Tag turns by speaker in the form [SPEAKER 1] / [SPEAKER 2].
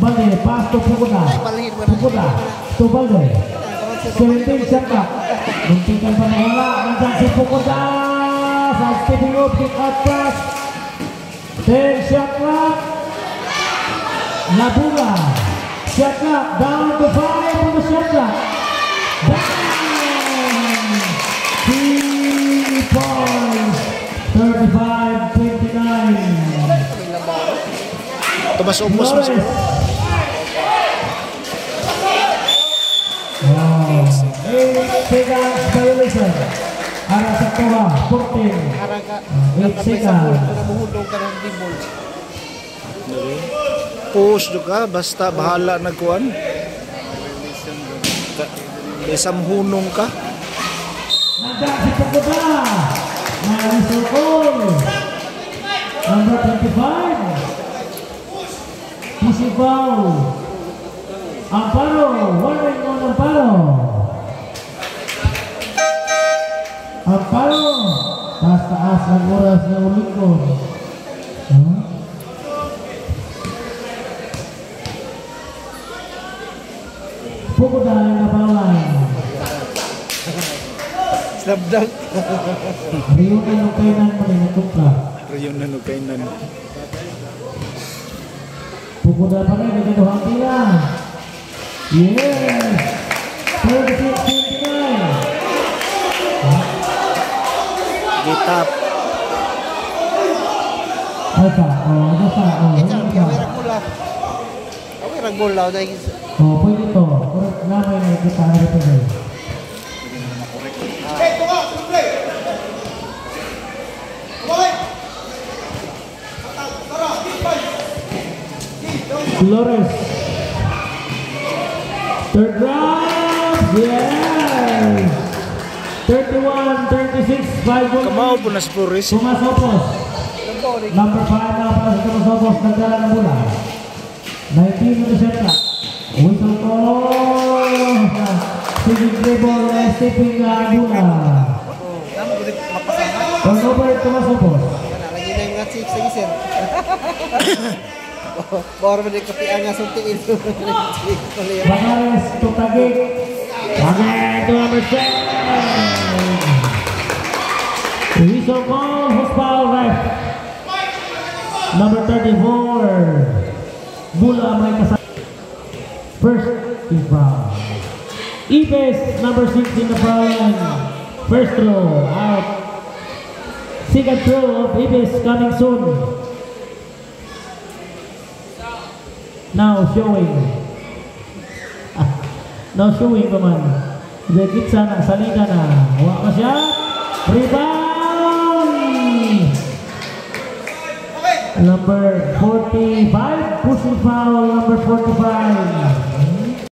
[SPEAKER 1] Balde, pass to Pukuda. Pukuda to Balde. 17 shot clock. Muntikan pa nawala. Nandiyan si Pukuda. Sa stepping up, kick out pass. 10 shot clock. Labula. Shot clock. Down to 5 on the shot clock. Down. 3 points. 35-29.
[SPEAKER 2] Tumas umos mo siya.
[SPEAKER 1] Seconds violation. Ara sa kuha, 14. 8 seconds.
[SPEAKER 2] Push do ka, basta bahala nagkuhan. Isang hunong ka.
[SPEAKER 1] Nandiyan si Pukuda. Narisokol. Number 25. PC foul. Amparo. Warning on Amparo. Amparo. Taas-taas ang oras na ulikon. Pukuda na bawal.
[SPEAKER 2] Snapdog.
[SPEAKER 1] Rio na nukainan mo na natukla.
[SPEAKER 2] Rio na nukainan.
[SPEAKER 1] Pukuda pa rin, hindi ko hangti na. Yes! 36-29.
[SPEAKER 2] Gitap.
[SPEAKER 1] Asa? Ano sa?
[SPEAKER 3] Awirag bola dahil
[SPEAKER 1] Pwede to. Namay na kita na ito na. Flores. Third round. Yes. 31-36. 5 goals.
[SPEAKER 2] Kamao po na si Flores.
[SPEAKER 1] Tumasopos. Number 5 na para sa Tumasopos. Nagdala ng bola. 19 na siya na. Whistle call. Sige dribble na stepping na bola. Turnover Tumasopos.
[SPEAKER 3] lagi na yung ngasik sa isir. Bawa mo din kapian nga suntiin.
[SPEAKER 1] Banares to Tagig. Again to number 7. Whistle call. Who's foul ref? Number 34. Bula may kasama. First is foul. Ibes, number 6 in the foul line. First throw out. Second throw of Ibes coming soon. Now showing. Now showing naman. Dagit sana, salida na. Huwag na siya. Rebound! Number 45, pushing foul, number 45.